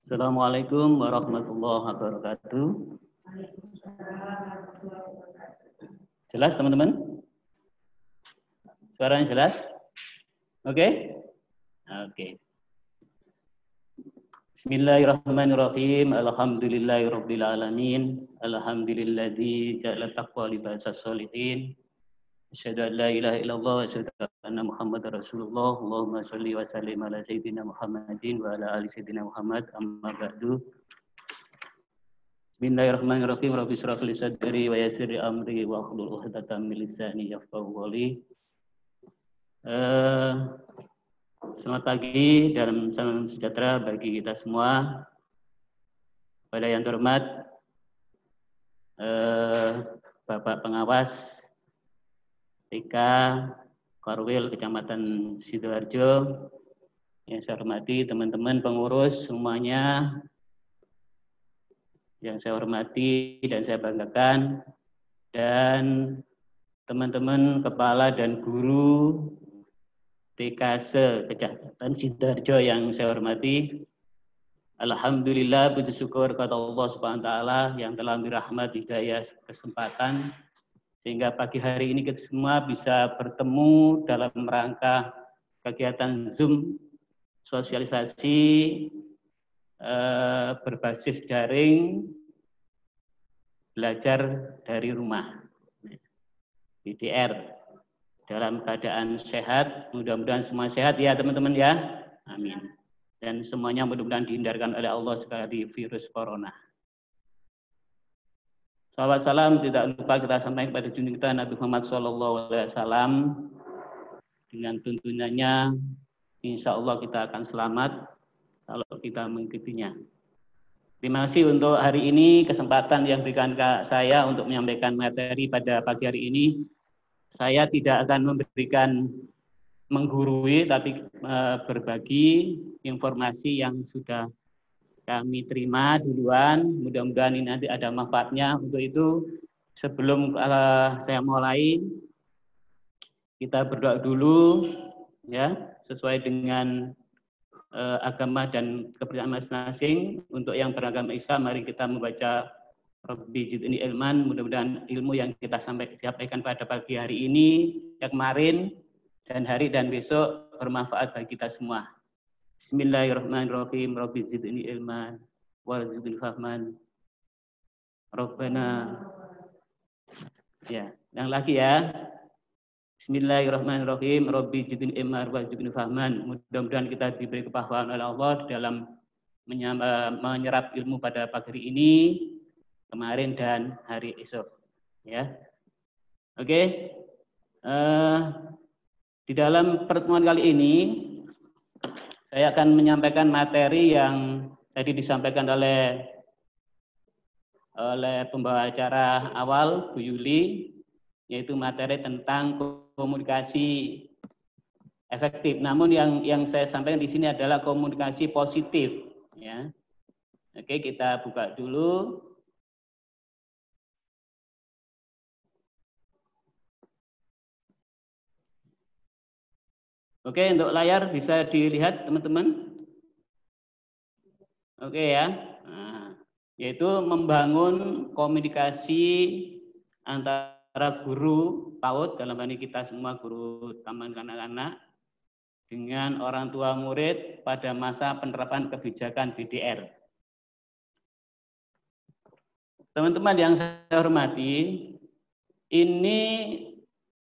Assalamualaikum warahmatullahi wabarakatuh. Jelas teman-teman? Suaranya jelas? Oke? Oke. Bismillahirrahmanirrahim. Alhamdulillahirabbil alamin. Alhamdulilladzi ja'ala taqwa libasas sholihin. Asyhadu an la ilaha illallah wa asyhadu anna Muhammadar Rasulullah. Allahumma shalli wa sallim ala sayyidina Muhammadin wa ala ali sayyidina Muhammad. Amma ba'du. Bismillahirrahmanirrahim. Rabbi shrah li sadri wa yassir li amri wa hlul 'uqdatam min lisani yafqahu qawli. Selamat pagi dan salam sejahtera bagi kita semua. Pada yang terhormat Bapak Pengawas TK Korwil Kecamatan Sidoarjo, yang saya hormati teman-teman pengurus semuanya, yang saya hormati dan saya banggakan, dan teman-teman kepala dan guru TKS Kecamatan Sidoarjo yang saya hormati. Alhamdulillah, puji syukur kepada Allah Subhanahu wa taala yang telah memberi rahmat, hidayah, kesempatan sehingga pagi hari ini kita semua bisa bertemu dalam rangka kegiatan Zoom sosialisasi berbasis daring belajar dari rumah, BDR, dalam keadaan sehat. Mudah-mudahan semua sehat ya teman-teman ya, amin. Dan semuanya mudah-mudahan dihindarkan oleh Allah dari virus corona. Salawat salam tidak lupa kita sampaikan kepada junjungan kita Nabi Muhammad SAW. Dengan tuntunannya, insya Allah kita akan selamat kalau kita mengikutinya. Terima kasih untuk hari ini, kesempatan yang diberikan ke saya untuk menyampaikan materi pada pagi hari ini. Saya tidak akan memberikan menggurui, tapi berbagi informasi yang sudah kami terima duluan. Mudah-mudahan ini nanti ada manfaatnya. Untuk itu, sebelum saya mulai, kita berdoa dulu, ya, sesuai dengan agama dan kepercayaan masing-masing. Untuk yang beragama Islam, mari kita membaca Rabbi Zidni Ilman. Mudah-mudahan ilmu yang kita sampaikan pada pagi hari ini, yang kemarin, dan hari dan besok bermanfaat bagi kita semua. Bismillahirrahmanirrahim. Rabbi zidni ilman warzuqni fahman. Rabbana. Ya, yang lagi ya. Bismillahirrahmanirrahim. Rabbi zidni ilman warzuqni fahman. Mudah-mudahan kita diberi kepahaman oleh Allah dalam menyerap ilmu pada pagi hari ini, kemarin dan hari esok. Ya. Oke. Di dalam pertemuan kali ini saya akan menyampaikan materi yang tadi disampaikan oleh pembawa acara awal, Bu Yuli, yaitu materi tentang komunikasi efektif. Namun yang saya sampaikan di sini adalah komunikasi positif. Ya. Oke, kita buka dulu. Oke, untuk layar bisa dilihat teman-teman. Oke ya, nah, yaitu membangun komunikasi antara guru PAUD, dalam hal ini kita semua guru taman kanak-kanak, dengan orang tua murid pada masa penerapan kebijakan BDR. Teman-teman yang saya hormati, ini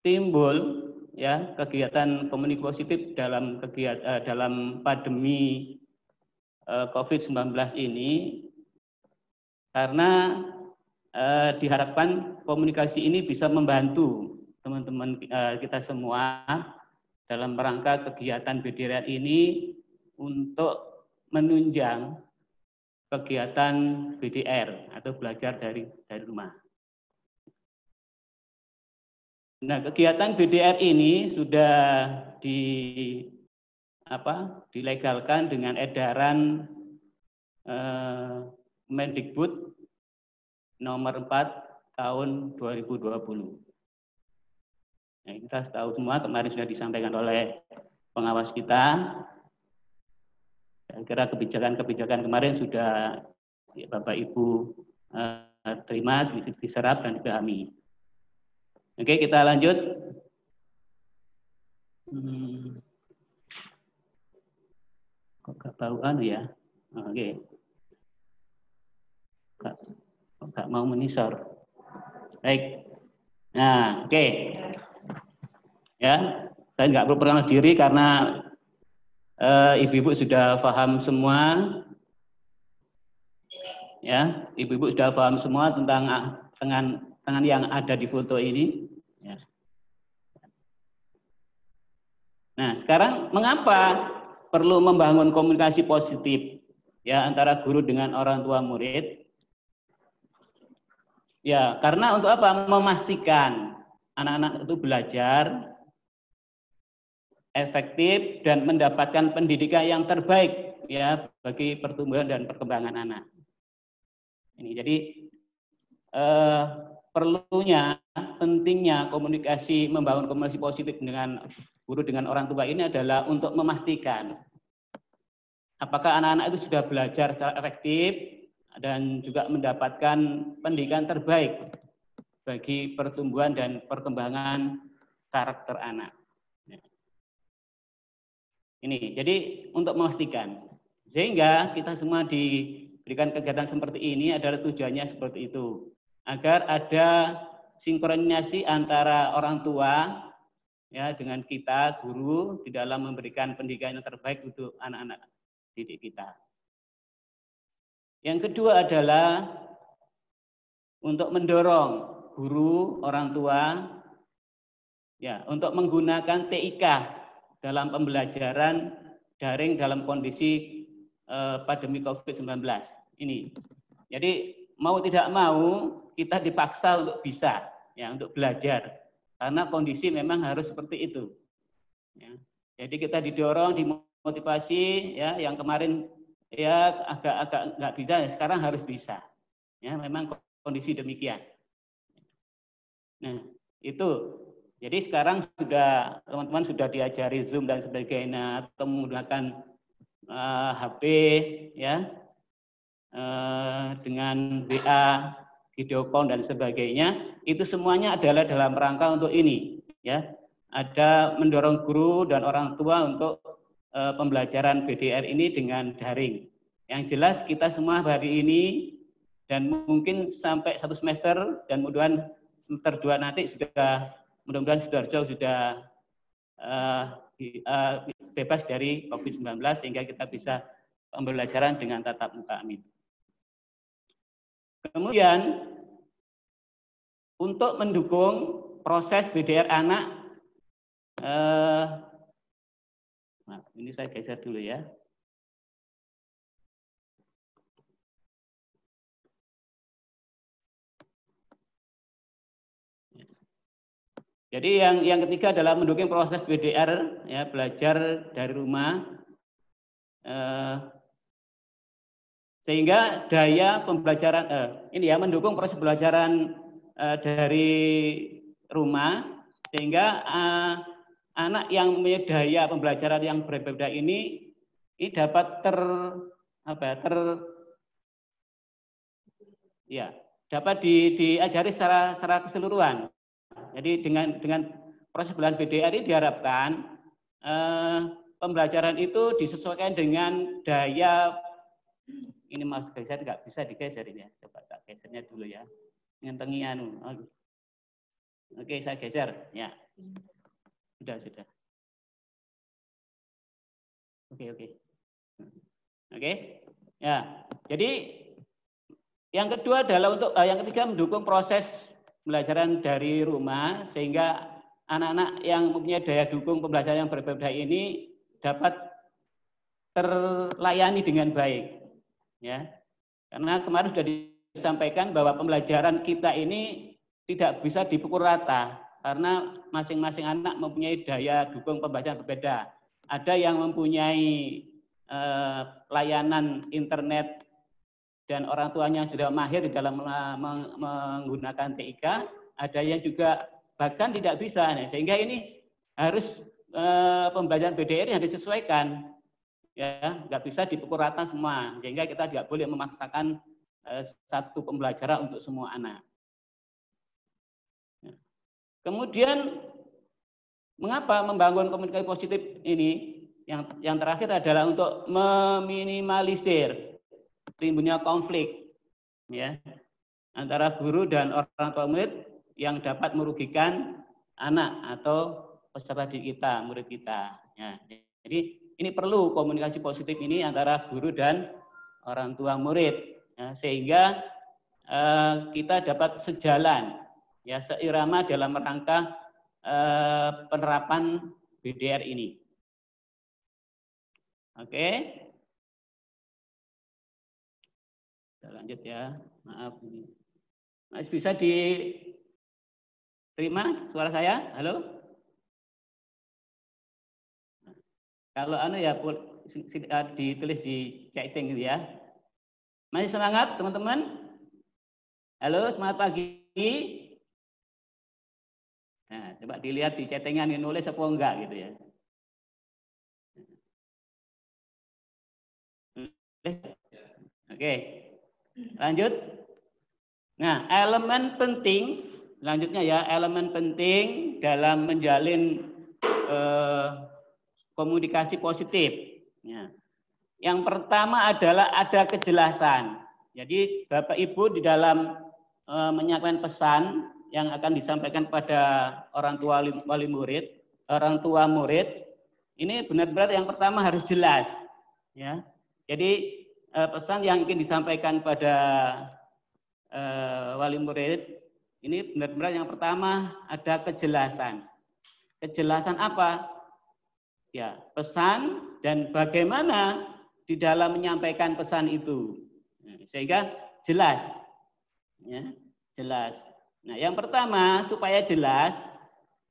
timbul ya kegiatan komunikasi positif dalam pandemi COVID-19 ini karena diharapkan komunikasi ini bisa membantu teman-teman kita semua dalam rangka kegiatan BDR ini untuk menunjang kegiatan BDR atau belajar dari rumah. Nah, kegiatan BDR ini sudah dilegalkan dengan edaran Mendikbud nomor 4 tahun 2020. Ya, kita tahu semua kemarin sudah disampaikan oleh pengawas kita. Saya kira kebijakan-kebijakan kemarin sudah ya, Bapak Ibu terima, diserap dan dipahami. Oke, kita lanjut. Kok gak bau ya? Oke. Gak mau menisor. Baik. Nah, oke. Ya, saya nggak perlu perkenalkan diri karena ibu-ibu sudah paham semua. Ya, ibu-ibu sudah paham semua tentang tangan yang ada di foto ini. Ya. Nah, sekarang mengapa perlu membangun komunikasi positif ya antara guru dengan orang tua murid? Ya, karena untuk apa? Memastikan anak-anak itu belajar efektif dan mendapatkan pendidikan yang terbaik ya bagi pertumbuhan dan perkembangan anak. Ini jadi perlunya, pentingnya komunikasi, membangun komunikasi positif dengan guru dengan orang tua ini adalah untuk memastikan apakah anak-anak itu sudah belajar secara efektif dan juga mendapatkan pendidikan terbaik bagi pertumbuhan dan perkembangan karakter anak. Ini, jadi untuk memastikan, sehingga kita semua diberikan kegiatan seperti ini adalah tujuannya seperti itu, agar ada sinkronisasi antara orang tua ya dengan kita guru di dalam memberikan pendidikan yang terbaik untuk anak-anak didik kita. Yang kedua adalah untuk mendorong guru, orang tua ya untuk menggunakan TIK dalam pembelajaran daring dalam kondisi pandemi COVID-19 ini. Jadi mau tidak mau kita dipaksa untuk bisa ya untuk belajar karena kondisi memang harus seperti itu. Ya. Jadi kita didorong, dimotivasi ya yang kemarin ya agak nggak bisa, ya, sekarang harus bisa. Ya memang kondisi demikian. Nah itu. Jadi sekarang sudah teman-teman sudah diajari Zoom dan sebagainya atau menggunakan HP ya dengan WA, video call dan sebagainya, itu semuanya adalah dalam rangka untuk ini ya. Ada mendorong guru dan orang tua untuk pembelajaran BDR ini dengan daring. Yang jelas kita semua hari ini dan mungkin sampai 1 semester dan mudah-mudahan semester 2 nanti sudah mudah-mudahan Sidoarjo sudah bebas dari COVID-19 sehingga kita bisa pembelajaran dengan tatap muka. Amin. Kemudian untuk mendukung proses BDR anak, nah, ini saya geser dulu ya. Jadi yang ketiga adalah mendukung proses BDR, ya, belajar dari rumah, sehingga daya pembelajaran ini ya mendukung proses pembelajaran dari rumah, sehingga anak yang mempunyai daya pembelajaran yang berbeda ini dapat dapat diajari secara keseluruhan. Jadi dengan proses pembelajaran BDR ini diharapkan pembelajaran itu disesuaikan dengan daya. Ini mas geser nggak bisa digeser ini ya. Coba tak gesernya dulu ya. Ngentengi anu. Oke, saya geser ya. Sudah. Oke. Ya. Jadi yang kedua adalah untuk yang ketiga mendukung proses pembelajaran dari rumah sehingga anak-anak yang mempunyai daya dukung pembelajaran yang berbeda ini dapat terlayani dengan baik, ya. Karena kemarin sudah disampaikan bahwa pembelajaran kita ini tidak bisa dipukul rata karena masing-masing anak mempunyai daya dukung pembelajaran berbeda. Ada yang mempunyai layanan internet dan orang tuanya sudah mahir di dalam menggunakan TIK, ada yang juga bahkan tidak bisa. Nah, sehingga ini harus pembelajaran BDR yang disesuaikan, ya, nggak bisa dipukul rata semua, sehingga kita tidak boleh memaksakan satu pembelajaran untuk semua anak. Kemudian mengapa membangun komunikasi positif ini? Yang terakhir adalah untuk meminimalisir timbulnya konflik, ya, antara guru dan orang tua murid yang dapat merugikan anak atau peserta didik kita, murid kita. Ya, jadi ini perlu komunikasi positif ini antara guru dan orang tua murid, ya, sehingga kita dapat sejalan, ya, seirama dalam rangka penerapan BDR ini. Oke, kita lanjut ya. Maaf, masih bisa diterima suara saya? Halo? Kalau ya ditulis di chatting gitu ya. Masih semangat teman-teman? Halo, semangat pagi. Nah, coba dilihat di chattingan ini nulis apa enggak gitu ya. Oke, lanjut. Nah, elemen penting, selanjutnya ya, elemen penting dalam menjalin komunikasi positif. Ya. Yang pertama adalah ada kejelasan. Jadi Bapak Ibu di dalam menyampaikan pesan yang akan disampaikan pada orang tua wali murid, orang tua murid, ini benar-benar yang pertama harus jelas. Ya. Jadi pesan yang ingin disampaikan pada wali murid ini benar-benar yang pertama ada kejelasan. Kejelasan apa? Ya, pesan dan bagaimana di dalam menyampaikan pesan itu, sehingga jelas, ya, jelas. Nah, yang pertama supaya jelas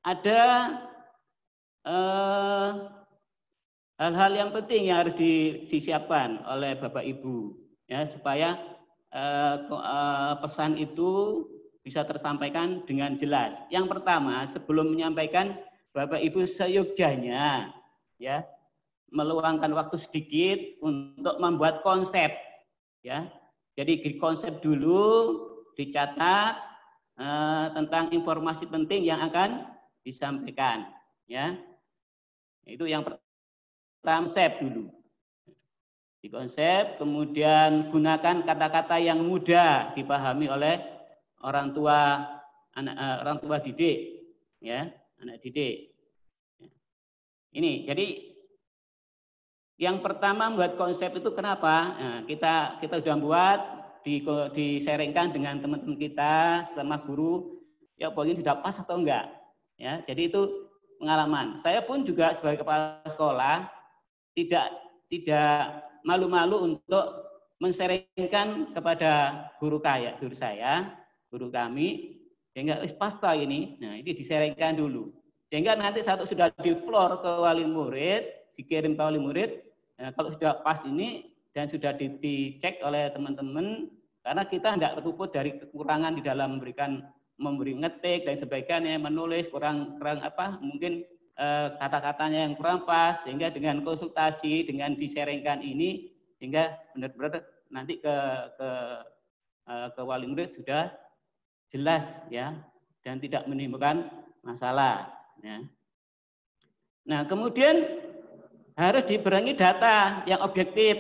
ada hal-hal yang penting yang harus disiapkan oleh Bapak Ibu, ya, supaya pesan itu bisa tersampaikan dengan jelas. Yang pertama, sebelum menyampaikan, Bapak Ibu seyogyanya, ya, meluangkan waktu sedikit untuk membuat konsep, ya. Jadi di konsep dulu, dicatat tentang informasi penting yang akan disampaikan, ya. Itu yang pertama, konsep dulu. Di konsep, kemudian gunakan kata-kata yang mudah dipahami oleh orang tua orang tua didik, ya, anak didik. Ini jadi yang pertama membuat konsep itu kenapa? Nah, kita sudah buat, disaringkan dengan teman-teman kita sama guru, ya poinnya sudah pas atau enggak, ya. Jadi itu pengalaman. Saya pun juga sebagai kepala sekolah tidak malu-malu untuk mensaringkan kepada guru saya, guru kami, sehingga pasta ini, nah ini disaringkan dulu. Sehingga nanti satu sudah di floor ke wali murid, dikirim ke wali murid, nah, kalau sudah pas ini dan sudah dicek oleh teman-teman, karena kita tidak terluput dari kekurangan di dalam memberi ngetik dan sebagainya, menulis kurang apa, mungkin kata-katanya yang kurang pas, sehingga dengan konsultasi, dengan disaringkan ini, sehingga benar-benar nanti ke wali murid sudah jelas, ya, dan tidak menimbulkan masalah, ya. Nah, kemudian harus dibarengi data yang objektif,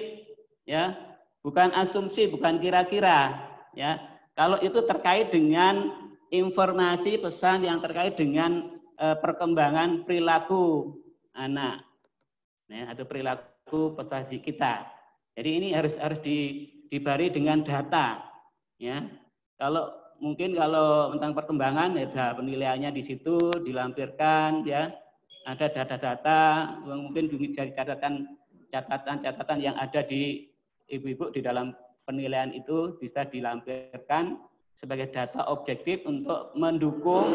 ya, bukan asumsi, bukan kira-kira, ya. Kalau itu terkait dengan informasi pesan yang terkait dengan perkembangan perilaku anak, ya, atau perilaku peserta kita. Jadi ini harus dibari dengan data, ya. Mungkin kalau tentang perkembangan, ya penilaiannya di situ dilampirkan, ya. Ada data-data, mungkin dari catatan yang ada di ibu-ibu di dalam penilaian itu bisa dilampirkan sebagai data objektif untuk mendukung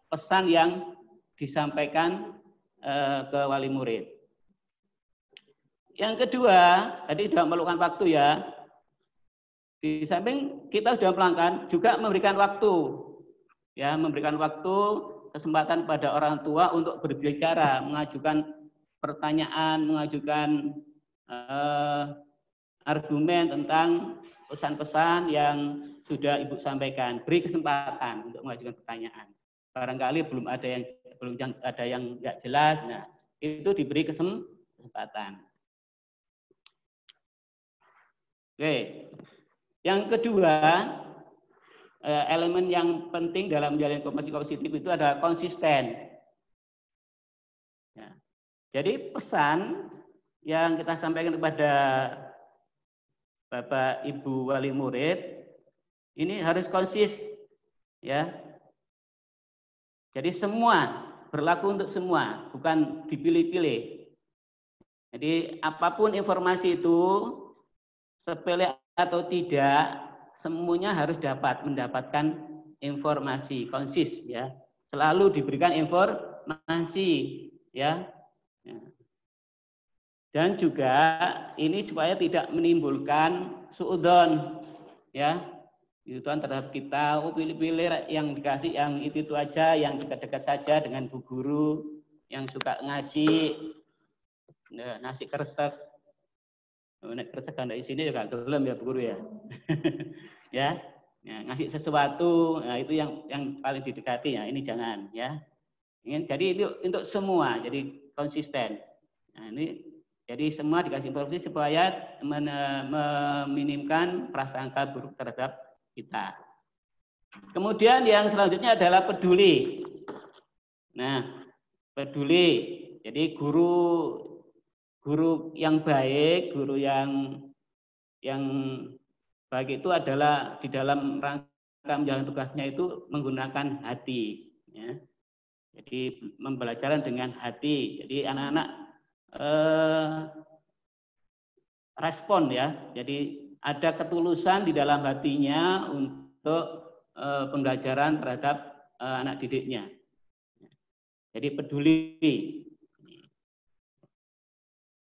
pesan yang disampaikan ke wali murid. Yang kedua, tadi sudah memerlukan waktu, ya. Di samping kita sudah melangkan juga memberikan waktu. ya, memberikan waktu, kesempatan pada orang tua untuk berbicara, mengajukan pertanyaan, mengajukan argumen tentang pesan-pesan yang sudah Ibu sampaikan. Beri kesempatan untuk mengajukan pertanyaan. Barangkali belum ada yang nggak jelas, nah itu diberi kesempatan. Oke, yang kedua, elemen yang penting dalam menjalin komunikasi positif itu adalah konsisten. Ya. Jadi pesan yang kita sampaikan kepada Bapak Ibu wali murid ini harus konsis, ya. Jadi semua berlaku untuk semua, bukan dipilih-pilih. Jadi apapun informasi itu, sepele atau tidak, semuanya harus mendapatkan informasi konsis, ya. Selalu diberikan informasi, ya. Dan juga ini supaya tidak menimbulkan suudzon, ya, suudzon terhadap kita. Oh, pilih-pilih yang dikasih yang itu aja, yang dekat-dekat saja dengan bu guru yang suka ngasih nasi kresek. Nek kresek kan di sini juga gelem ya bu guru ya. Ya, ngasih sesuatu, nah itu yang paling didekati ya. Ini jangan, ya. Jadi itu untuk semua, jadi konsisten. Nah, ini jadi semua dikasih informasi supaya meminimkan prasangka buruk terhadap kita. Kemudian yang selanjutnya adalah peduli. Nah, peduli. Jadi guru yang baik, guru yang baik itu adalah di dalam rangka menjalankan tugasnya itu menggunakan hati. Ya. Jadi pembelajaran dengan hati. Jadi anak-anak respon, ya. Jadi ada ketulusan di dalam hatinya untuk pembelajaran terhadap anak didiknya. Jadi peduli.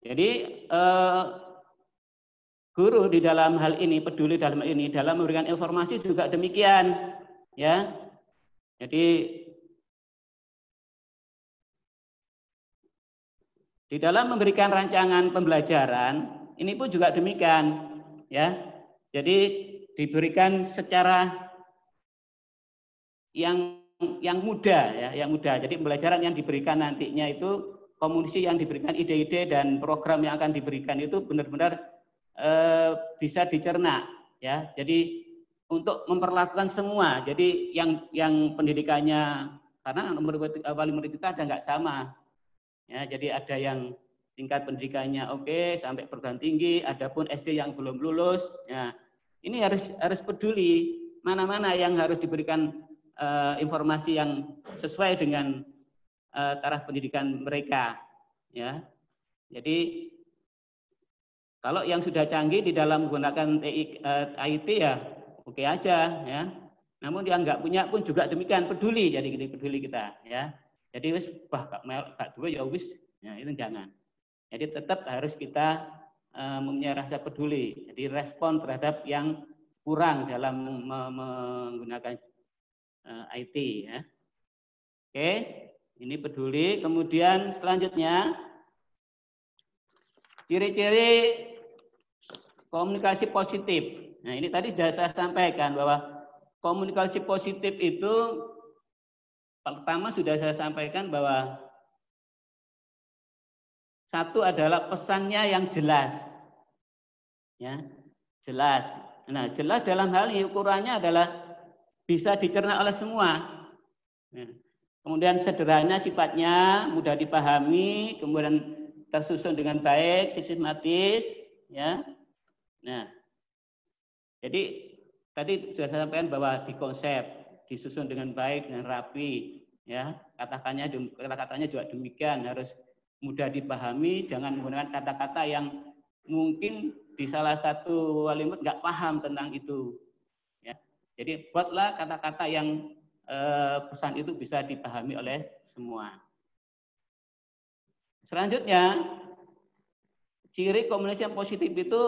Jadi guru di dalam hal ini, peduli dalam hal ini, dalam memberikan informasi juga demikian, ya. Jadi di dalam memberikan rancangan pembelajaran ini pun juga demikian, ya. Jadi diberikan secara yang mudah, ya, yang mudah. Jadi pembelajaran yang diberikan nantinya itu, komunikasi yang diberikan, ide-ide dan program yang akan diberikan itu benar-benar bisa dicerna, ya. Jadi untuk memperlakukan semua. Jadi yang pendidikannya, karena wali murid kita ada nggak sama. Ya, jadi ada yang tingkat pendidikannya oke sampai perguruan tinggi, adapun SD yang belum lulus. Ya, ini harus peduli mana-mana yang harus diberikan informasi yang sesuai dengan taraf pendidikan mereka. Ya, jadi kalau yang sudah canggih di dalam menggunakan IT ya oke aja, ya. Namun yang nggak punya pun juga demikian, peduli. Jadi peduli kita, ya. Jadi wis gak duwe ya wis, ya itu jangan. Jadi tetap harus kita mempunyai rasa peduli. Jadi respon terhadap yang kurang dalam menggunakan IT, ya. Oke, ini peduli. Kemudian selanjutnya ciri-ciri komunikasi positif. Nah, ini tadi sudah saya sampaikan bahwa komunikasi positif itu pertama sudah saya sampaikan bahwa satu adalah pesannya yang jelas, ya, jelas. Nah, jelas dalam hal ini ukurannya adalah bisa dicerna oleh semua. Nah, kemudian sederhana sifatnya, mudah dipahami, kemudian tersusun dengan baik, sistematis, ya. Nah, jadi tadi sudah saya sampaikan bahwa di konsep disusun dengan baik, dengan rapi, ya. Kata-katanya juga demikian, harus mudah dipahami, jangan menggunakan kata-kata yang mungkin di salah satu wali murid nggak paham tentang itu. Ya. Jadi buatlah kata-kata yang pesan itu bisa dipahami oleh semua. Selanjutnya, ciri komunikasi yang positif itu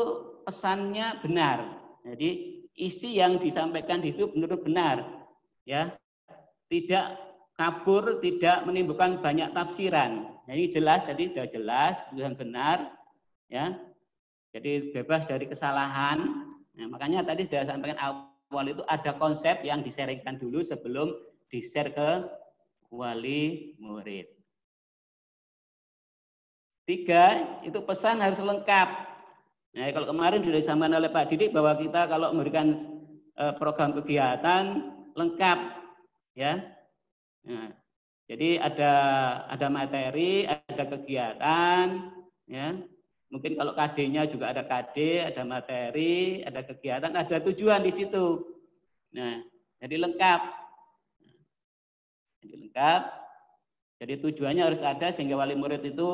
pesannya benar. Jadi isi yang disampaikan di situ benar-benar benar, ya. tidak kabur, tidak menimbulkan banyak tafsiran. Nah, ini jelas, jadi sudah jelas, tujuan benar, ya. Jadi bebas dari kesalahan. Nah, makanya tadi sudah sampaikan awal itu ada konsep yang disaringkan dulu sebelum di-share ke wali murid. 3, itu pesan harus lengkap. Nah, kalau kemarin sudah disampaikan oleh Pak Didik bahwa kita kalau memberikan program kegiatan lengkap, ya. Nah, jadi ada materi, ada kegiatan, ya. Mungkin kalau KD-nya juga ada KD, ada materi, ada kegiatan, ada tujuan di situ. Nah, jadi lengkap. Jadi lengkap. Jadi tujuannya harus ada sehingga wali murid itu,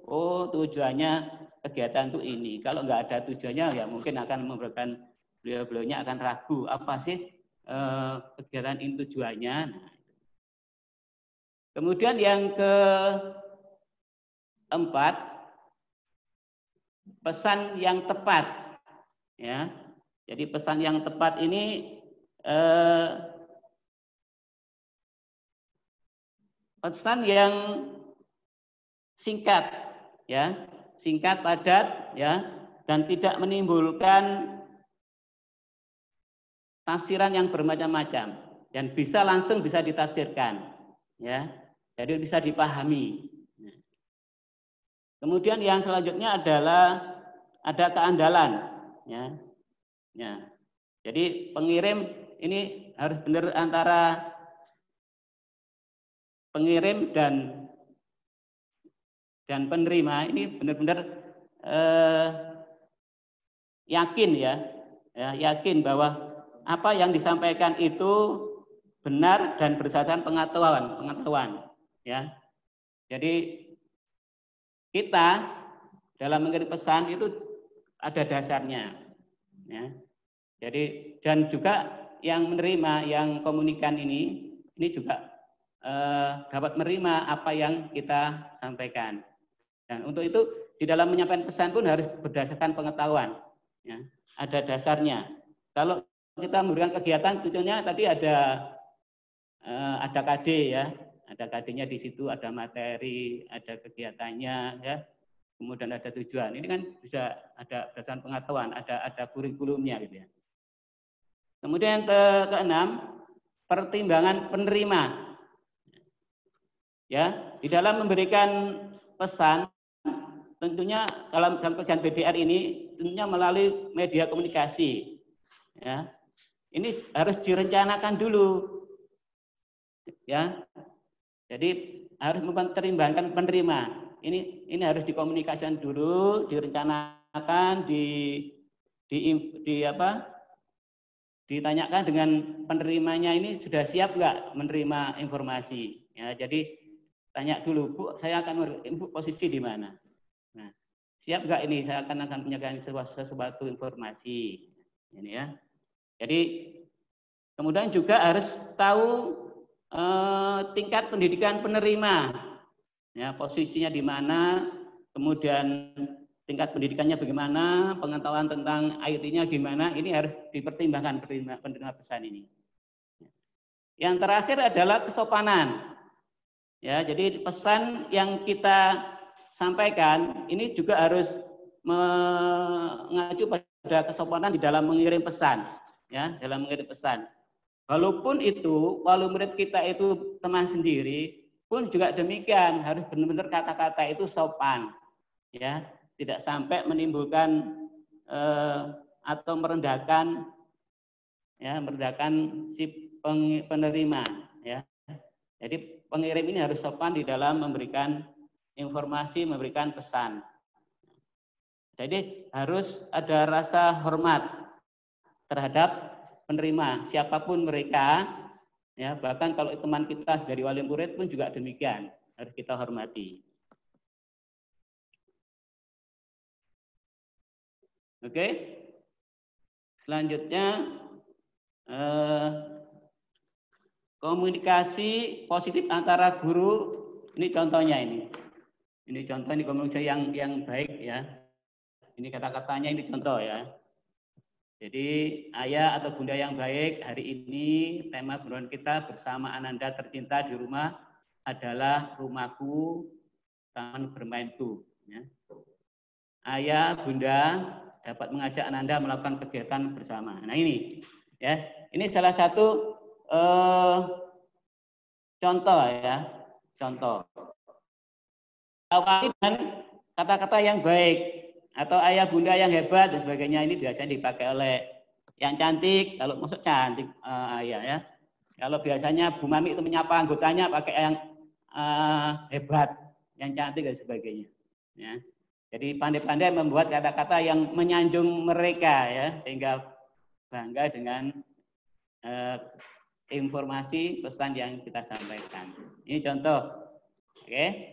oh tujuannya kegiatan itu ini. Kalau nggak ada tujuannya, ya mungkin akan memberikan beliau-beliaunya akan ragu apa sih kegiatan ini tujuannya. Nah, kemudian yang keempat, pesan yang tepat, ya. Jadi pesan yang tepat ini pesan yang singkat, ya, singkat, padat, ya, dan tidak menimbulkan tafsiran yang bermacam-macam dan langsung bisa ditafsirkan, ya, jadi bisa dipahami. Kemudian yang selanjutnya adalah ada keandalan, ya, ya. Jadi pengirim ini harus benar antara pengirim dan penerima ini benar-benar yakin, ya, yakin bahwa apa yang disampaikan itu benar dan berdasarkan pengetahuan, ya. Jadi kita dalam mengirim pesan itu ada dasarnya, ya. Jadi dan juga yang menerima, yang komunikan ini juga dapat menerima apa yang kita sampaikan. Dan untuk itu di dalam menyampaikan pesan pun harus berdasarkan pengetahuan, ya. Ada dasarnya. Kalau kita memberikan kegiatan, tujuannya tadi ada KD, ya, ada KD-nya di situ, ada materi, ada kegiatannya, ya. Kemudian ada tujuan. Ini kan bisa ada berdasarkan pengetahuan, ada kurikulumnya, gitu ya. Kemudian keenam, pertimbangan penerima. Ya, di dalam memberikan pesan, tentunya dalam kegiatan BDR ini tentunya melalui media komunikasi. Ya, ini harus direncanakan dulu. Ya, jadi harus mempertimbangkan penerima. Ini harus dikomunikasikan dulu, direncanakan, ditanyakan dengan penerimanya ini sudah siap nggak menerima informasi. Ya, jadi tanya dulu, Bu, saya akan Ibu posisi di mana? Nah, siap nggak ini? Saya akan menyampaikan sesuatu informasi. Ini, ya. Jadi kemudian juga harus tahu tingkat pendidikan penerima, ya, posisinya di mana, kemudian tingkat pendidikannya bagaimana, pengetahuan tentang IT-nya gimana, ini harus dipertimbangkan penerima pesan ini. Yang terakhir adalah kesopanan. Ya, jadi pesan yang kita sampaikan ini juga harus mengacu pada kesopanan di dalam mengirim pesan, ya, dalam mengirim pesan. Walaupun itu, wali murid kita itu teman sendiri, pun juga demikian, harus benar-benar kata-kata itu sopan, ya, tidak sampai menimbulkan atau merendahkan, ya, merendahkan si penerima, ya. Jadi pengirim ini harus sopan di dalam memberikan informasi, memberikan pesan. Jadi harus ada rasa hormat terhadap penerima, siapapun mereka, ya, bahkan kalau teman kita dari wali murid pun juga demikian, harus kita hormati. Oke, selanjutnya komunikasi positif antara guru, ini contohnya ini. Ini contoh, ini komunikasi yang baik, ya. Ini kata-katanya ini contoh, ya. Jadi ayah atau bunda yang baik, hari ini tema obrolan kita bersama Ananda tercinta di rumah adalah rumahku, taman bermainku. Ya. Ayah, bunda dapat mengajak Ananda melakukan kegiatan bersama. Nah ini, ya, ini salah satu contoh ya, contoh. Awali dengan kata-kata yang baik atau ayah bunda yang hebat dan sebagainya, ini biasanya dipakai oleh yang cantik. Kalau maksud cantik ayah ya. Kalau biasanya Bu Mami itu menyapa anggotanya pakai yang hebat, yang cantik dan sebagainya. Ya. Jadi pandai-pandai membuat kata-kata yang menyanjung mereka ya, sehingga bangga dengan informasi pesan yang kita sampaikan. Ini contoh. Oke.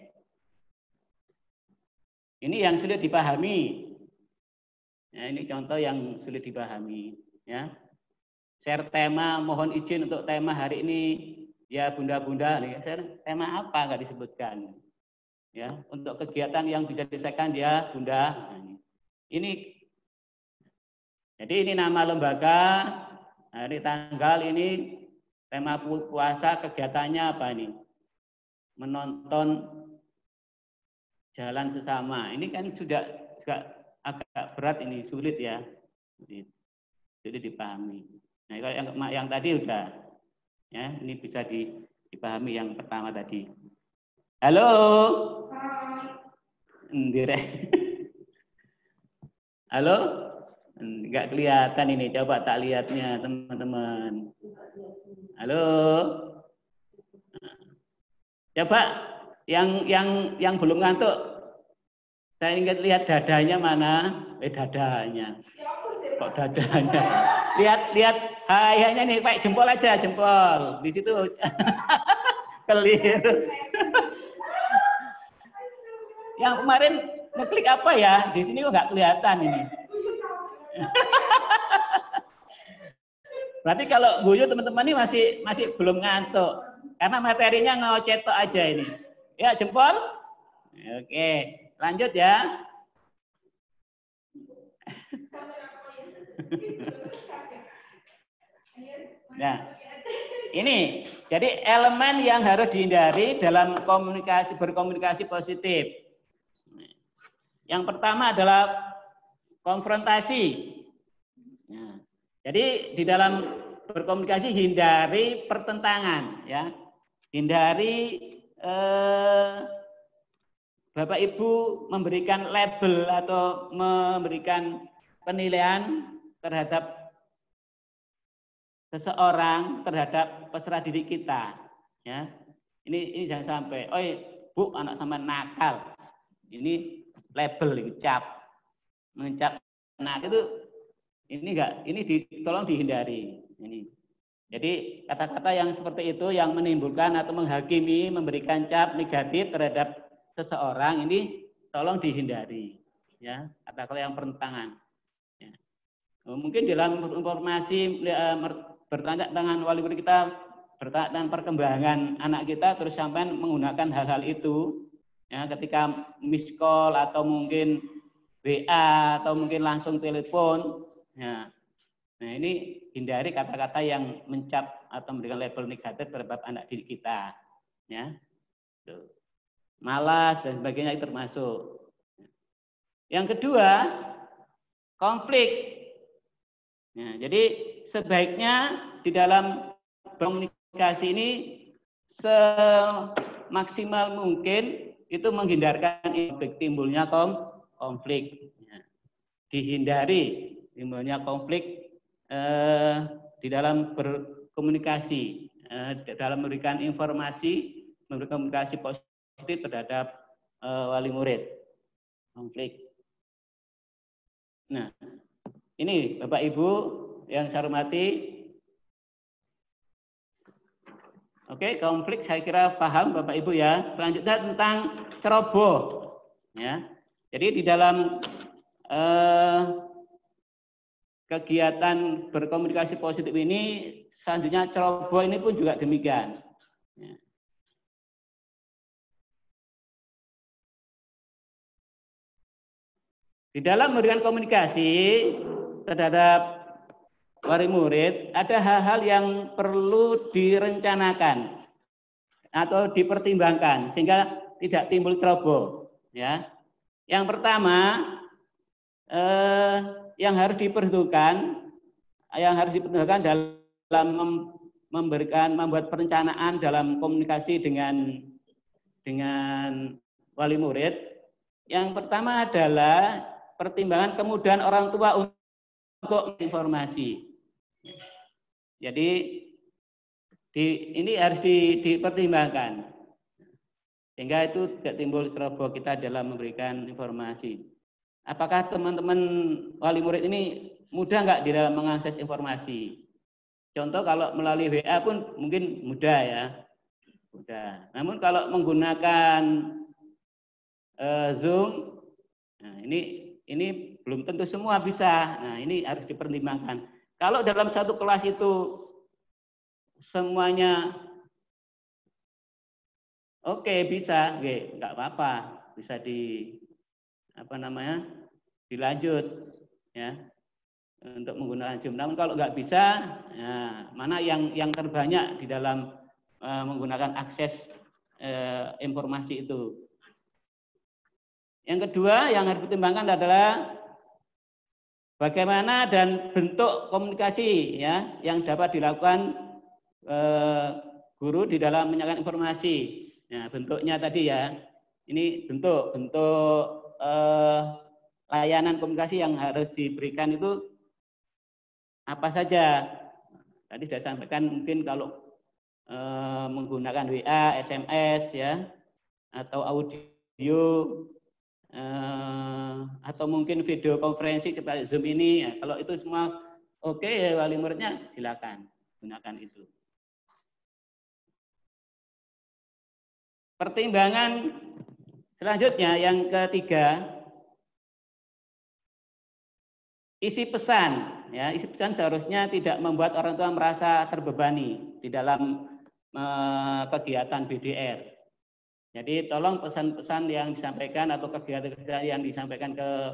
Ini yang sulit dipahami. Ya, ini contoh yang sulit dipahami. Ya. Share tema, mohon izin untuk tema hari ini. Ya bunda-bunda, share tema apa nggak disebutkan. Ya, untuk kegiatan yang bisa diselesaikan dia bunda. Ini. Jadi ini nama lembaga, hari tanggal ini, tema puasa kegiatannya apa ini? Menonton jalan sesama. Ini kan sudah agak berat ini, sulit ya. Sulit dipahami. Nah, kalau yang tadi udah ya, ini bisa dipahami yang pertama tadi. Halo. Halo? Enggak kelihatan ini, coba tak lihatnya teman-teman. Halo? Coba yang belum ngantuk, saya ingin lihat dadanya mana? Dadanya. Kok dadanya? Lihat ayahnya nih, pakai jempol aja, jempol. Di situ. Keliru. Yang kemarin ngeklik apa ya? Di sini kok nggak kelihatan ini. Berarti kalau guyu teman-teman ini masih belum ngantuk. Karena materinya ngecetok aja ini. Ya, jempol. Oke, lanjut ya. Nah, ini jadi elemen yang harus dihindari dalam berkomunikasi positif. Yang pertama adalah konfrontasi. Nah, jadi di dalam berkomunikasi hindari pertentangan, ya, hindari Bapak Ibu memberikan label atau memberikan penilaian terhadap seseorang, terhadap peserta didik kita, ya. Ini jangan sampai, oh Bu, anak sama nakal. Ini label, cap, mencap anak itu, ini tolong dihindari. Ini. Jadi kata-kata yang seperti itu yang menimbulkan atau menghakimi, memberikan cap negatif terhadap seseorang ini tolong dihindari, ya, kata-kata yang pertentangan. Ya. Mungkin dalam informasi bertanya dengan wali murid kita, bertanya tentang perkembangan anak kita, terus sampai menggunakan hal-hal itu, ya, ketika miss call atau mungkin WA atau mungkin langsung telepon, ya. Nah ini hindari kata-kata yang mencap atau memberikan label negatif terhadap anak didik kita, ya. Tuh. Malas dan sebagainya itu termasuk. Yang kedua, konflik. Nah, jadi sebaiknya di dalam komunikasi ini semaksimal mungkin itu menghindarkan timbulnya konflik. Ya. Dihindari timbulnya konflik di dalam berkomunikasi, dalam memberikan informasi, memberikan komunikasi positif terhadap wali murid. Konflik. Nah, ini Bapak Ibu yang saya hormati. Oke, konflik saya kira paham Bapak Ibu ya. Selanjutnya tentang ceroboh. Ya. Jadi di dalam kegiatan berkomunikasi positif ini, selanjutnya ceroboh ini pun juga demikian. Ya. Di dalam memberikan komunikasi terhadap wali murid, ada hal-hal yang perlu direncanakan atau dipertimbangkan sehingga tidak timbul ceroboh. Ya, yang pertama yang harus diperhitungkan dalam membuat perencanaan dalam komunikasi dengan wali murid. Yang pertama adalah pertimbangan kemudahan orang tua untuk informasi. Jadi ini harus dipertimbangkan sehingga itu tidak timbul ceroboh kita dalam memberikan informasi. Apakah teman-teman wali murid ini mudah nggak di dalam mengakses informasi? Contoh kalau melalui WA pun mungkin mudah ya, mudah. Namun kalau menggunakan Zoom, nah ini belum tentu semua bisa. Nah ini harus dipertimbangkan. Kalau dalam satu kelas itu semuanya oke, bisa, nggak apa-apa, bisa dilanjut ya untuk menggunakan Zoom. Namun kalau nggak bisa, ya, mana yang terbanyak di dalam menggunakan akses informasi itu. Yang kedua yang harus dipertimbangkan adalah bagaimana dan bentuk komunikasi ya yang dapat dilakukan guru di dalam menyampaikan informasi. Nah, bentuknya tadi ya, ini bentuk layanan komunikasi yang harus diberikan itu apa saja. Tadi sudah sampaikan mungkin kalau menggunakan WA, SMS ya, atau audio, atau mungkin video konferensi seperti Zoom ini. Ya, kalau itu semua oke, ya, wali muridnya silakan gunakan itu. Pertimbangan selanjutnya yang ketiga, isi pesan. Ya, isi pesan seharusnya tidak membuat orang tua merasa terbebani di dalam kegiatan BDR. Jadi tolong pesan-pesan yang disampaikan atau kegiatan-kegiatan yang disampaikan ke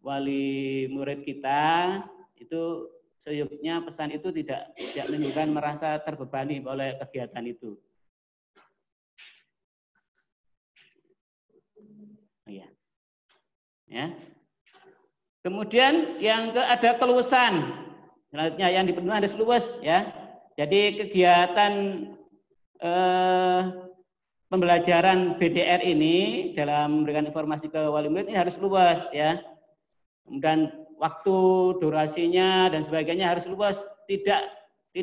wali murid kita itu seyogyanya pesan itu tidak menimbulkan merasa terbebani oleh kegiatan itu. Ya. Kemudian yang ada keluasan. Selanjutnya yang diperlukan ada luas ya. Jadi kegiatan pembelajaran BDR ini dalam memberikan informasi ke wali murid ini harus luas ya. Kemudian waktu, durasinya dan sebagainya harus luas, tidak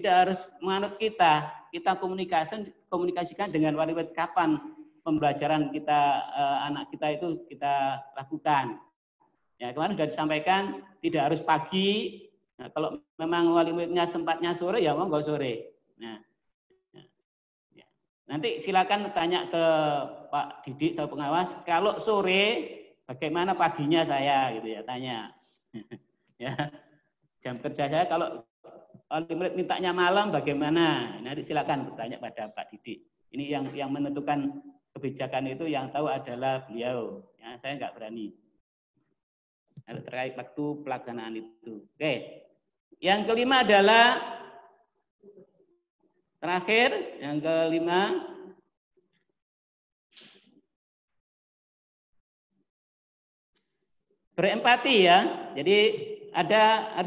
harus menganut kita komunikasikan dengan wali murid kapan pembelajaran kita anak kita itu kita lakukan. Ya, kemarin sudah disampaikan tidak harus pagi. Nah, kalau memang wali muridnya sempatnya sore ya monggo sore. Nah, ya. Nanti silakan tanya ke Pak Didik sama pengawas. Kalau sore bagaimana paginya saya gitu ya tanya. Ya, jam kerja saya kalau wali murid mintanya malam bagaimana? Nanti silakan bertanya pada Pak Didik. Ini yang menentukan kebijakan itu yang tahu adalah beliau. Ya, saya nggak berani. Terkait waktu pelaksanaan itu. Oke. Yang kelima adalah terakhir, yang kelima berempati ya. Jadi ada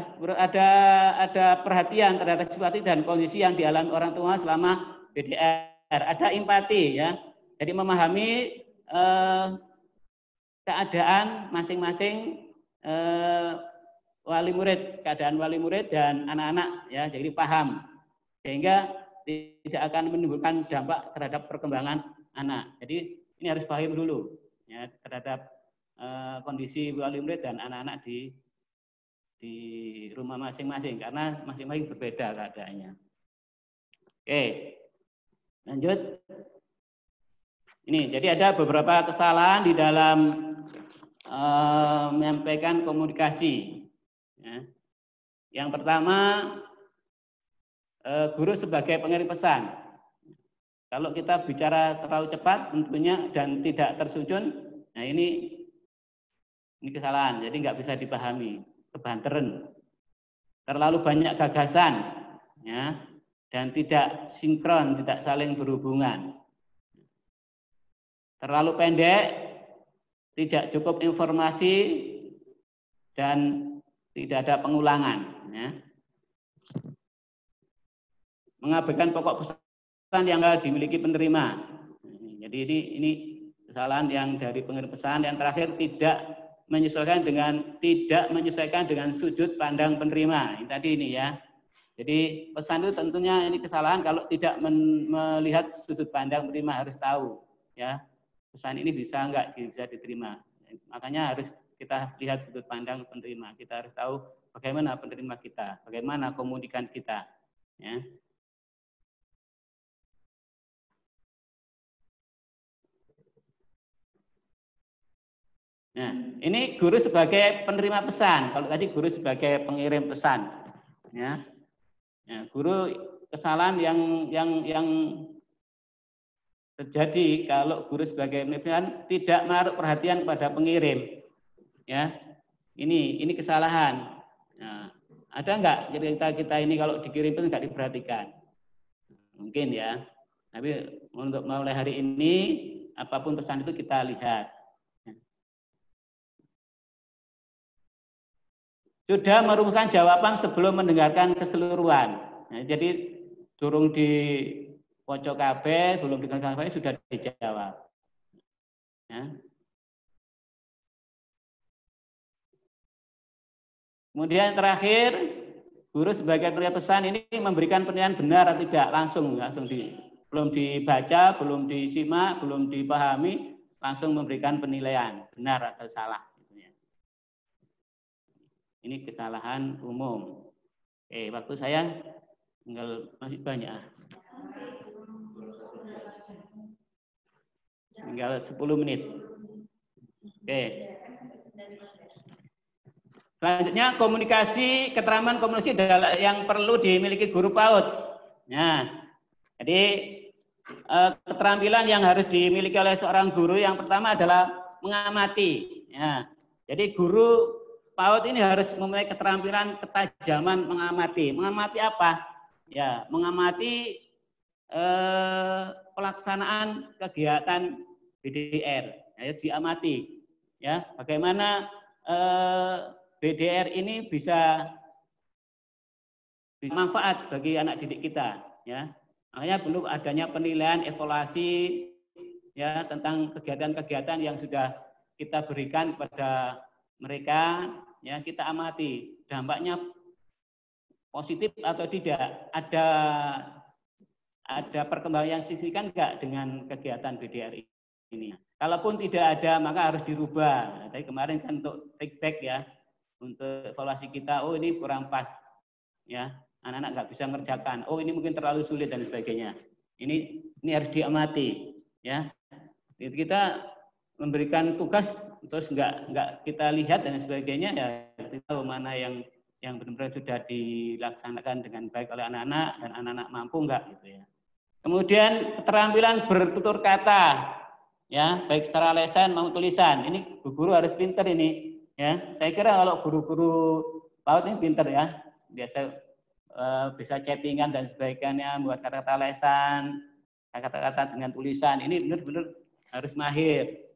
perhatian terhadap situasi dan kondisi yang dialami orang tua selama BDR. Ada empati ya. Jadi memahami keadaan masing-masing wali murid, keadaan wali murid dan anak-anak ya, jadi paham sehingga tidak akan menimbulkan dampak terhadap perkembangan anak. Jadi ini harus paham dulu ya terhadap kondisi wali murid dan anak-anak di rumah masing-masing karena masing-masing berbeda keadaannya. Oke, lanjut. Ini jadi ada beberapa kesalahan di dalam menyampaikan komunikasi. Ya. Yang pertama, guru sebagai pengirim pesan. Kalau kita bicara terlalu cepat tentunya dan tidak tersusun, nah ini kesalahan. Jadi nggak bisa dipahami, kebanteran. terlalu banyak gagasan, ya, dan tidak sinkron, tidak saling berhubungan. Terlalu pendek, tidak cukup informasi, dan tidak ada pengulangan. Ya. Mengabaikan pokok pesan yang dimiliki penerima. Jadi ini kesalahan yang dari pengirim pesan. Yang terakhir, tidak menyesuaikan dengan sudut pandang penerima. Ini tadi ini ya. Jadi pesan itu tentunya ini kesalahan kalau tidak melihat sudut pandang penerima, harus tahu ya. Pesan ini bisa diterima. Makanya harus kita lihat sudut pandang penerima. Kita harus tahu bagaimana penerima kita, bagaimana komunikan kita. Ya. Nah, ini guru sebagai penerima pesan. Kalau tadi guru sebagai pengirim pesan. Ya. Ya, guru kesalahan yang terjadi kalau guru sebagai pengirim tidak menaruh perhatian kepada pengirim. Ya, ini kesalahan. Nah, ada nggak cerita kita ini kalau dikirim itu nggak diperhatikan? Mungkin ya. Tapi untuk mulai hari ini apapun pesan itu kita lihat. Sudah merumuskan jawaban sebelum mendengarkan keseluruhan. Nah, jadi durung di pojok KB, belum dengarkan KB sudah dijawab. Ya. Kemudian terakhir, guru sebagai penyampaian pesan ini memberikan penilaian benar atau tidak, langsung belum dibaca, belum disimak, belum dipahami, langsung memberikan penilaian benar atau salah. Ini kesalahan umum. Oke, waktu saya tinggal masih banyak. Tinggal 10 menit. Oke. Selanjutnya komunikasi, keterampilan komunikasi adalah yang perlu dimiliki guru PAUD. Nah, jadi keterampilan yang harus dimiliki oleh seorang guru yang pertama adalah mengamati. Ya, jadi guru PAUD ini harus memiliki keterampilan ketajaman mengamati. Mengamati apa? Ya, mengamati pelaksanaan kegiatan BDR. Ya, diamati. Ya, bagaimana BDR ini bisa manfaat bagi anak didik kita. Ya, makanya belum adanya penilaian evaluasi ya tentang kegiatan-kegiatan yang sudah kita berikan kepada mereka. Ya, kita amati dampaknya positif atau tidak, ada perkembangan yang signifikan enggak dengan kegiatan BDR ini. Kalaupun tidak ada, maka harus dirubah. Tadi kemarin kan untuk feedback ya, untuk evaluasi kita, oh ini kurang pas, ya anak-anak nggak bisa mengerjakan, oh ini mungkin terlalu sulit dan sebagainya. Ini harus diamati, ya. Kita memberikan tugas terus nggak kita lihat dan sebagainya, ya kita tahu mana yang benar-benar sudah dilaksanakan dengan baik oleh anak-anak dan anak-anak mampu enggak gitu ya. Kemudian keterampilan bertutur kata, ya baik secara lesan maupun tulisan. Ini guru harus pintar ini, ya. Saya kira kalau guru-guru PAUD ini pintar ya, biasa bisa chattingan dan sebagainya, buat kata-kata lesan, kata-kata dengan tulisan. Ini benar-benar harus mahir.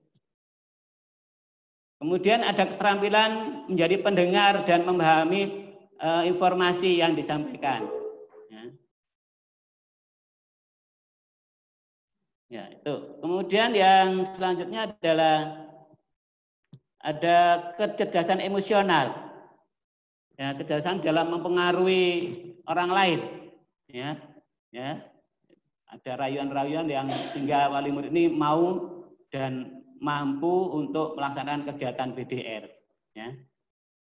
Kemudian ada keterampilan menjadi pendengar dan memahami informasi yang disampaikan. Ya, itu. Kemudian yang selanjutnya adalah ada kecerdasan emosional. Ya, kecerdasan dalam mempengaruhi orang lain. Ya, ya. Ada rayuan-rayuan yang sehingga wali murid ini mau dan mampu untuk melaksanakan kegiatan BDR. Ya.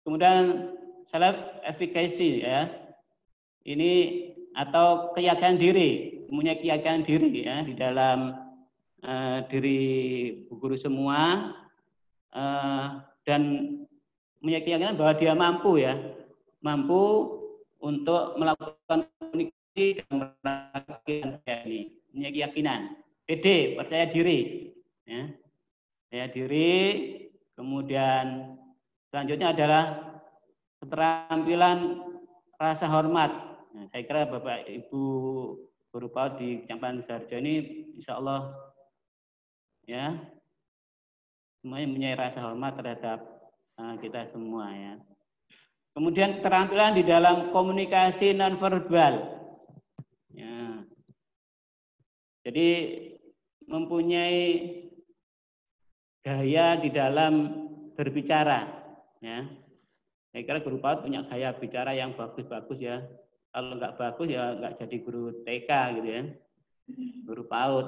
Kemudian self efficacy ya. Ini atau keyakinan diri, punya keyakinan diri ya di dalam diri guru semua dan punya keyakinan bahwa dia mampu ya, mampu untuk melakukan komunikasi dan melakukan ini, punya keyakinan. PD, percaya diri, ya. Percaya diri. Kemudian selanjutnya adalah keterampilan rasa hormat. Nah, saya kira Bapak Ibu guru PAUD di Kecamatan Sidoarjo ini insya Allah ya semuanya mempunyai rasa hormat terhadap kita semua ya. Kemudian keterampilan di dalam komunikasi nonverbal. Ya. Jadi mempunyai gaya di dalam berbicara. Ya. Saya kira guru PAUD punya gaya bicara yang bagus-bagus ya. Kalau nggak bagus ya nggak jadi guru TK gitu ya. Guru PAUD.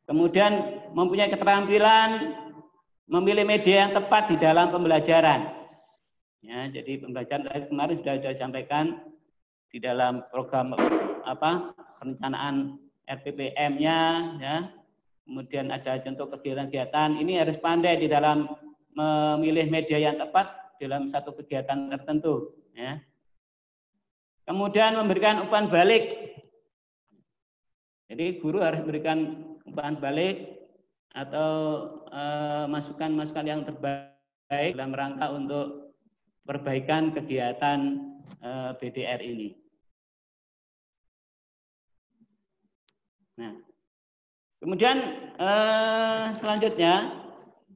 Kemudian mempunyai keterampilan memilih media yang tepat di dalam pembelajaran. Ya, jadi pembelajaran kemarin sudah disampaikan di dalam program perencanaan RPPM-nya, ya. Kemudian ada contoh kegiatan-kegiatan. Ini harus pandai di dalam memilih media yang tepat dalam satu kegiatan tertentu. Ya. Kemudian memberikan umpan balik. Jadi guru harus memberikan umpan balik atau masukan-masukan yang terbaik dalam rangka untuk perbaikan kegiatan BDR ini. Nah, kemudian selanjutnya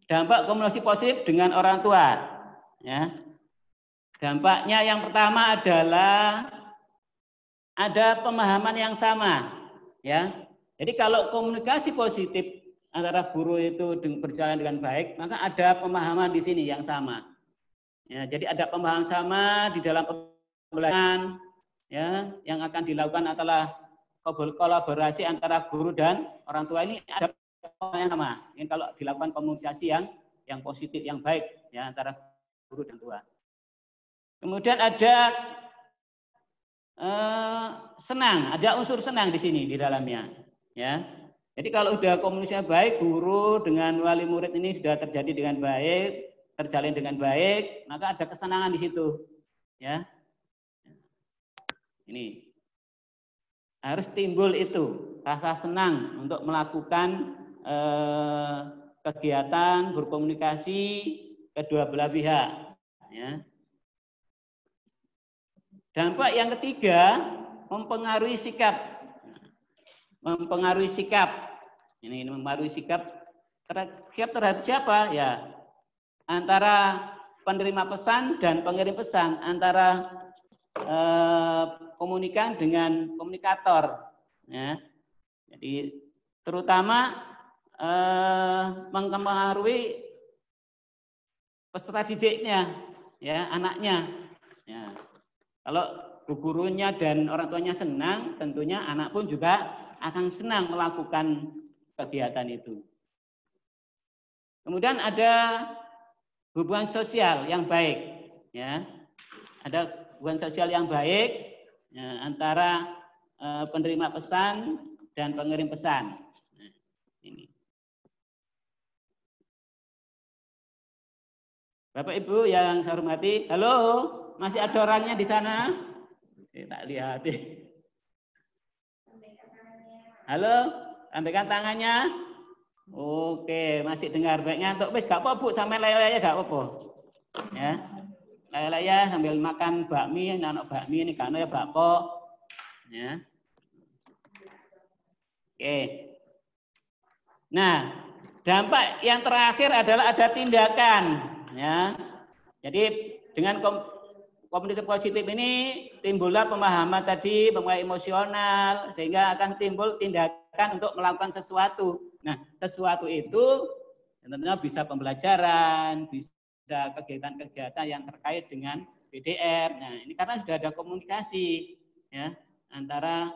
dampak komunikasi positif dengan orang tua. Ya, dampaknya yang pertama adalah ada pemahaman yang sama. Ya, jadi kalau komunikasi positif antara guru itu berjalan dengan baik, maka ada pemahaman di sini yang sama. Ya, jadi ada pemahaman sama di dalam pembelajaran ya, yang akan dilakukan adalah kolaborasi antara guru dan orang tua. Ini ada pemahaman yang sama. Ini kalau dilakukan komunikasi yang positif, yang baik ya antara guru dan tua. Kemudian ada senang, ada unsur senang di sini di dalamnya. Ya, jadi kalau sudah komunikasinya baik, guru dengan wali murid ini sudah terjadi dengan baik, terjalin dengan baik, maka ada kesenangan di situ, ya. Ini harus timbul itu rasa senang untuk melakukan kegiatan berkomunikasi kedua belah pihak, ya. Dampak yang ketiga mempengaruhi sikap, Ini mempengaruhi sikap terhadap siapa, ya. Antara penerima pesan dan pengirim pesan, antara komunikan dengan komunikator. Ya. Jadi terutama mempengaruhi peserta didiknya, ya, anaknya. Ya. Kalau gurunya dan orang tuanya senang, tentunya anak pun juga akan senang melakukan kegiatan itu. Kemudian ada hubungan sosial yang baik, ya. Ada hubungan sosial yang baik ya, antara penerima pesan dan pengirim pesan. Nah, ini. Bapak Ibu yang saya hormati, halo, masih ada orangnya di sana? Tak lihat. Halo, sampaikan tangannya. Oke, masih dengar baiknya. Untuk wis gak apa Bu, sampai lele gak apa-apa. Ya. Lele ya sambil makan bakmi, anak bakmi ini karena ya bakpo. Ya. Oke. Nah, dampak yang terakhir adalah ada tindakan, ya. Jadi dengan komunikasi positif ini timbullah pemahaman tadi, pemahaman emosional, sehingga akan timbul tindakan untuk melakukan sesuatu. Nah, sesuatu itu tentunya bisa pembelajaran, bisa kegiatan-kegiatan yang terkait dengan BDR. Nah, ini karena sudah ada komunikasi ya antara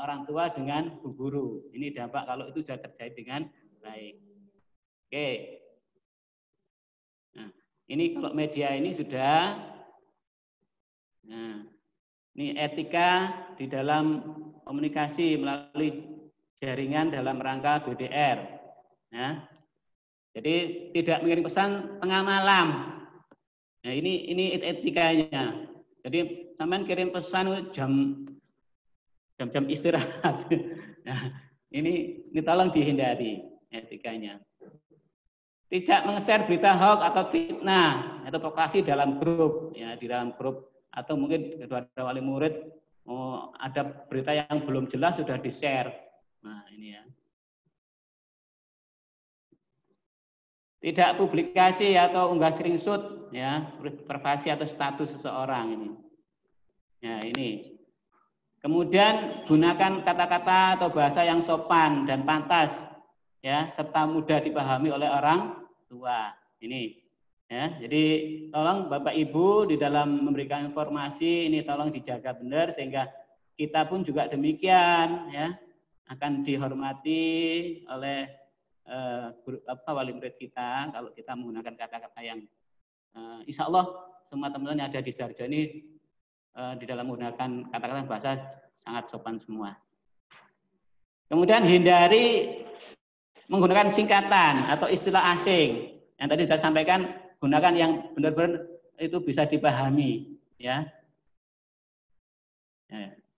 orang tua dengan bu guru. Ini dampak kalau itu sudah terjadi dengan baik. Oke. Nah, ini kalau media ini sudah. Nah, ini etika di dalam komunikasi melalui jaringan dalam rangka BDR. Ya. Jadi tidak mengirim pesan tengah malam. Nah, ini etikanya. Jadi sampean kirim pesan jam istirahat. Nah, ini tolong dihindari etikanya. Tidak meng-share berita hoax atau fitnah atau provokasi dalam grup, ya, di dalam grup, atau mungkin kepada wali murid ada berita yang belum jelas sudah di-share. Nah, ini ya. Tidak publikasi atau unggah screenshot, ya, privasi atau status seseorang ini. Ya, ini. Kemudian gunakan kata-kata atau bahasa yang sopan dan pantas, ya, serta mudah dipahami oleh orang tua. Ini, ya. Jadi tolong Bapak Ibu di dalam memberikan informasi ini tolong dijaga benar sehingga kita pun juga demikian, ya, akan dihormati oleh wali murid kita kalau kita menggunakan kata-kata yang insya Allah semua teman-teman yang ada di Sidoarjo ini di dalam menggunakan kata-kata bahasa sangat sopan semua. Kemudian hindari menggunakan singkatan atau istilah asing. Yang tadi saya sampaikan, gunakan yang benar-benar itu bisa dipahami, ya.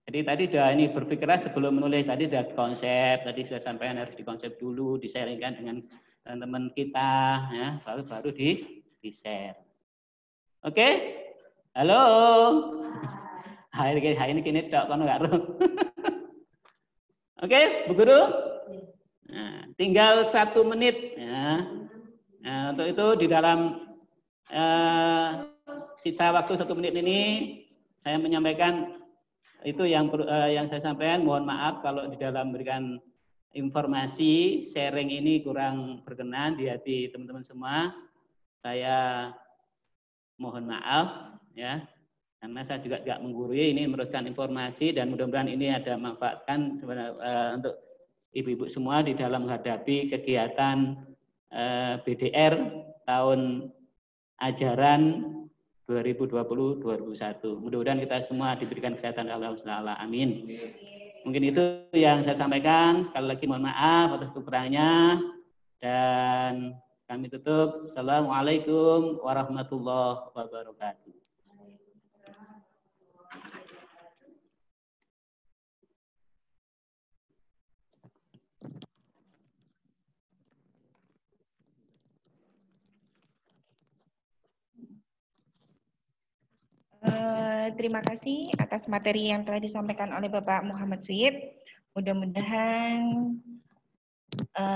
Jadi tadi sudah ini berpikirlah sebelum menulis, tadi sudah konsep, tadi sudah sampaikan harus dikonsep dulu, di-sharingkan dengan teman-teman kita, ya, baru di-share. Oke? Halo. Hari ini kini tok kono gak ro. Oke, Bu Guru. Nah, tinggal 1 menit, ya. Nah, untuk itu di dalam sisa waktu 1 menit ini saya menyampaikan itu yang saya sampaikan. Mohon maaf kalau di dalam memberikan informasi sharing ini kurang berkenan di hati teman-teman semua. Saya mohon maaf, ya, karena saya juga tidak menggurui, ini meneruskan informasi dan mudah-mudahan ini ada manfaatkan untuk ibu-ibu semua di dalam menghadapi kegiatan BDR tahun ajaran 2020-2021. Mudah-mudahan kita semua diberikan kesehatan Allah Subhanahu. Amin. Mungkin itu yang saya sampaikan. Sekali lagi mohon maaf atas kekurangannya dan kami tutup. Assalamualaikum warahmatullahi wabarakatuh. Terima kasih atas materi yang telah disampaikan oleh Bapak Muhammad Suyib. Mudah-mudahan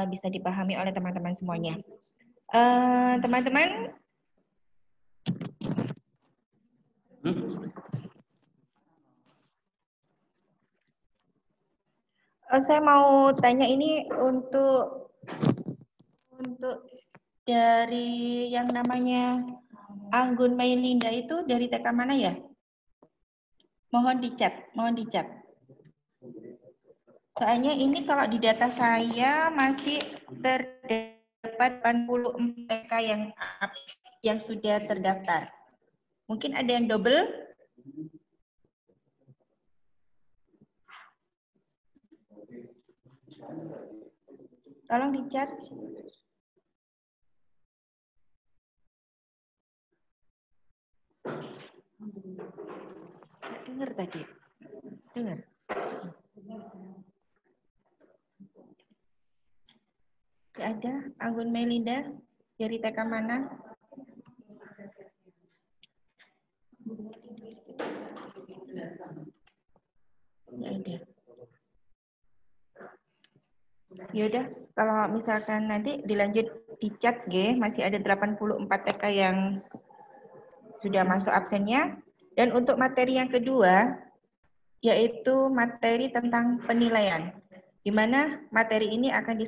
bisa dipahami oleh teman-teman semuanya. Teman-teman, saya mau tanya ini untuk dari yang namanya Anggun Mailinda itu dari TK mana ya? Mohon dicat. Soalnya ini kalau di data saya masih terdapat 84 TK yang sudah terdaftar. Mungkin ada yang double? Tolong dicat. Dengar tadi. Dengar. Tidak ada. Anggun Melinda dari TK mana? Tidak ada. Yaudah, kalau misalkan nanti dilanjut di chat masih ada 84 TK yang sudah masuk absennya. Dan untuk materi yang kedua, yaitu materi tentang penilaian, di mana materi ini akan